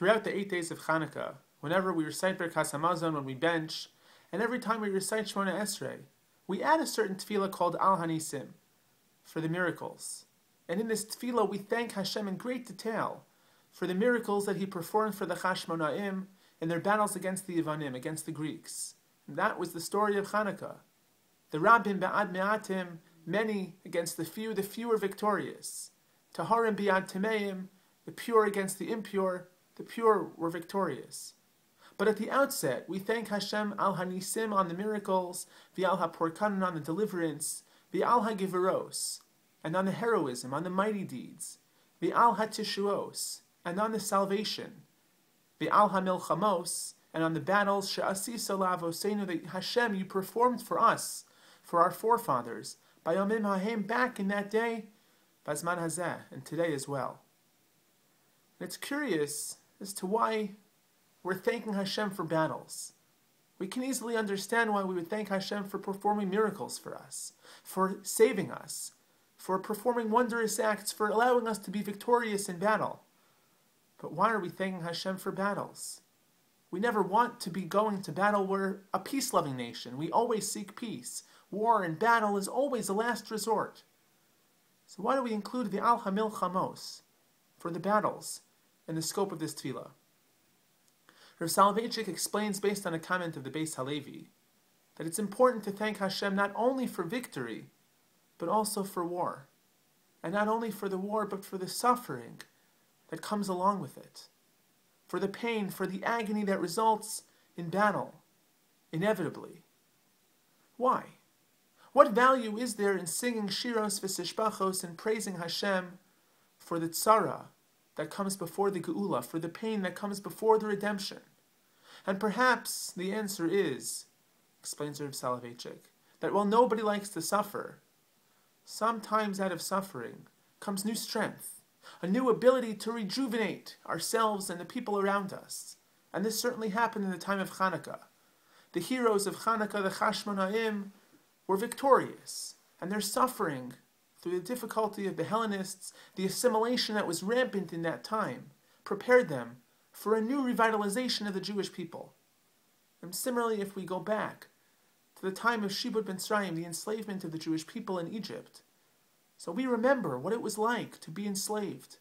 Throughout the 8 days of Chanukah, whenever we recite Birkas Hamazon, when we bench, and every time we recite Shemona Esrei, we add a certain tefilah called HaNisim, for the miracles. And in this tefilah, we thank Hashem in great detail for the miracles that He performed for the Chashmonaim in their battles against the Yevanim, against the Greeks. And that was the story of Chanukah. The Rabbim Ba'ad Me'atim, many against the few are victorious. Taharim Bi'ad Tameim, the pure against the impure were victorious. But at the outset, we thank Hashem al HaNisim on the miracles, v'al HaPorkanon on the deliverance, v'al HaGivaros, and on the heroism, on the mighty deeds, v'al HaTishuos, and on the salvation, v'al HaMilchamos, and on the battles, she'asisa la'avosenu, that Hashem, you performed for us, for our forefathers, by Yomim Hahem, back in that day, Bazman Hazeh, and today as well. And it's curious as to why we're thanking Hashem for battles. We can easily understand why we would thank Hashem for performing miracles for us, for saving us, for performing wondrous acts, for allowing us to be victorious in battle. But why are we thanking Hashem for battles? We never want to be going to battle. We're a peace-loving nation. We always seek peace. War and battle is always a last resort. So why do we include the Al HaMilchamos for the battles in the scope of this tefilah? Rav Soloveitchik explains, based on a comment of the Beis Halevi, that it's important to thank Hashem not only for victory, but also for war. And not only for the war, but for the suffering that comes along with it. For the pain, for the agony that results in battle, inevitably. Why? What value is there in singing shiros v'sishbachos and praising Hashem for the tzara that comes before the geula, for the pain that comes before the redemption? And perhaps the answer is, explains Rav Soloveitchik, that while nobody likes to suffer, sometimes out of suffering comes new strength, a new ability to rejuvenate ourselves and the people around us. And this certainly happened in the time of Chanukah. The heroes of Chanukah, the Chashmonaim, were victorious, and their suffering through the difficulty of the Hellenists, the assimilation that was rampant in that time, prepared them for a new revitalization of the Jewish people. And similarly, if we go back to the time of Shibud Mitzrayim, the enslavement of the Jewish people in Egypt, so we remember what it was like to be enslaved,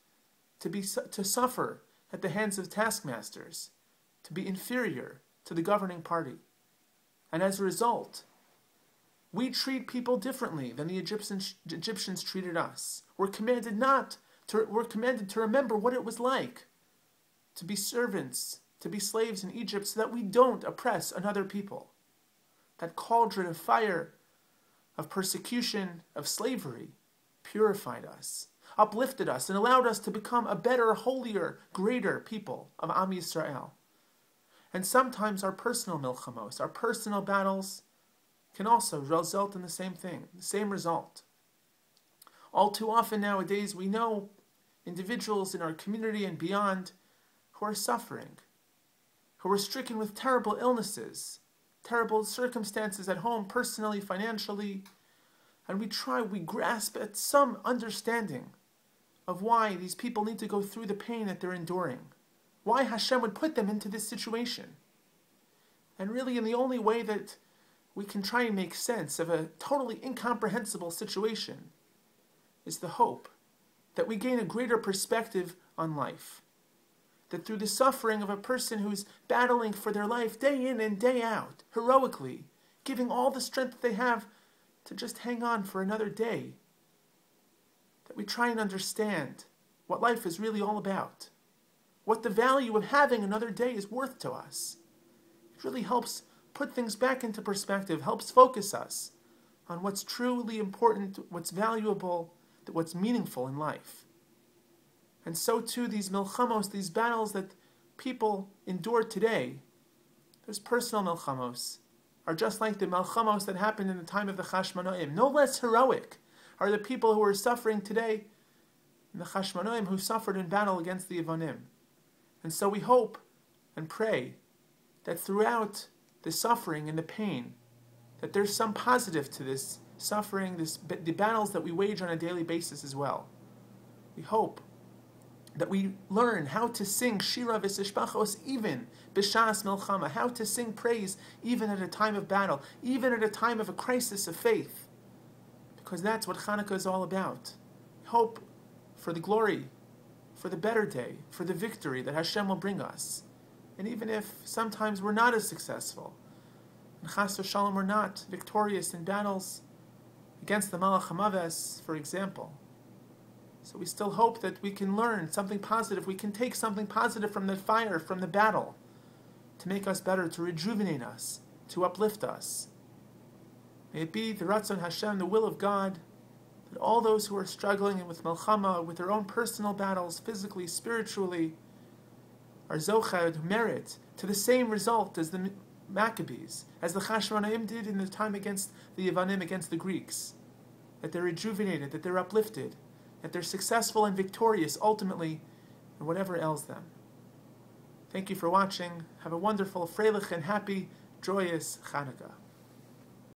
to suffer at the hands of taskmasters, to be inferior to the governing party. And as a result, we treat people differently than the Egyptians treated us. We're commanded to remember what it was like to be servants, to be slaves in Egypt, so that we don't oppress another people. That cauldron of fire, of persecution, of slavery, purified us, uplifted us, and allowed us to become a better, holier, greater people of Am Yisrael. And sometimes our personal milchamos, our personal battles, can also result in the same thing, the same result. All too often nowadays, we know individuals in our community and beyond who are suffering, who are stricken with terrible illnesses, terrible circumstances at home, personally, financially, and we grasp at some understanding of why these people need to go through the pain that they're enduring, why Hashem would put them into this situation. And really, in the only way that we can try and make sense of a totally incomprehensible situation is the hope that we gain a greater perspective on life. That through the suffering of a person who's battling for their life day in and day out, heroically, giving all the strength that they have to just hang on for another day, that we try and understand what life is really all about, what the value of having another day is worth to us. It really helps put things back into perspective, helps focus us on what's truly important, what's valuable, what's meaningful in life. And so too, these milchamos, these battles that people endure today, those personal milchamos, are just like the milchamos that happened in the time of the Chashmonaim. No less heroic are the people who are suffering today, the Chashmonaim who suffered in battle against the Yevanim. And so we hope and pray that throughout the suffering and the pain, that there's some positive to this suffering, the battles that we wage on a daily basis as well. We hope that we learn how to sing Shira v'Sishpachos even b'Shas Milchama, how to sing praise even at a time of battle, even at a time of a crisis of faith. Because that's what Chanukah is all about. Hope for the glory, for the better day, for the victory that Hashem will bring us. And even if sometimes we're not as successful, and Chas v'Shalom we're not victorious in battles against the Malach HaMaves, for example. So we still hope that we can learn something positive, we can take something positive from the fire, from the battle, to make us better, to rejuvenate us, to uplift us. May it be the Ratzon Hashem, the will of God, that all those who are struggling with Melchama, with their own personal battles, physically, spiritually, are Zochad, who merit to the same result as the Maccabees, as the Chashmonaim did in the time against the Yevanim, against the Greeks. That they're rejuvenated, that they're uplifted, that they're successful and victorious ultimately in whatever ails them. Thank you for watching. Have a wonderful, freilich, and happy, joyous Chanukah.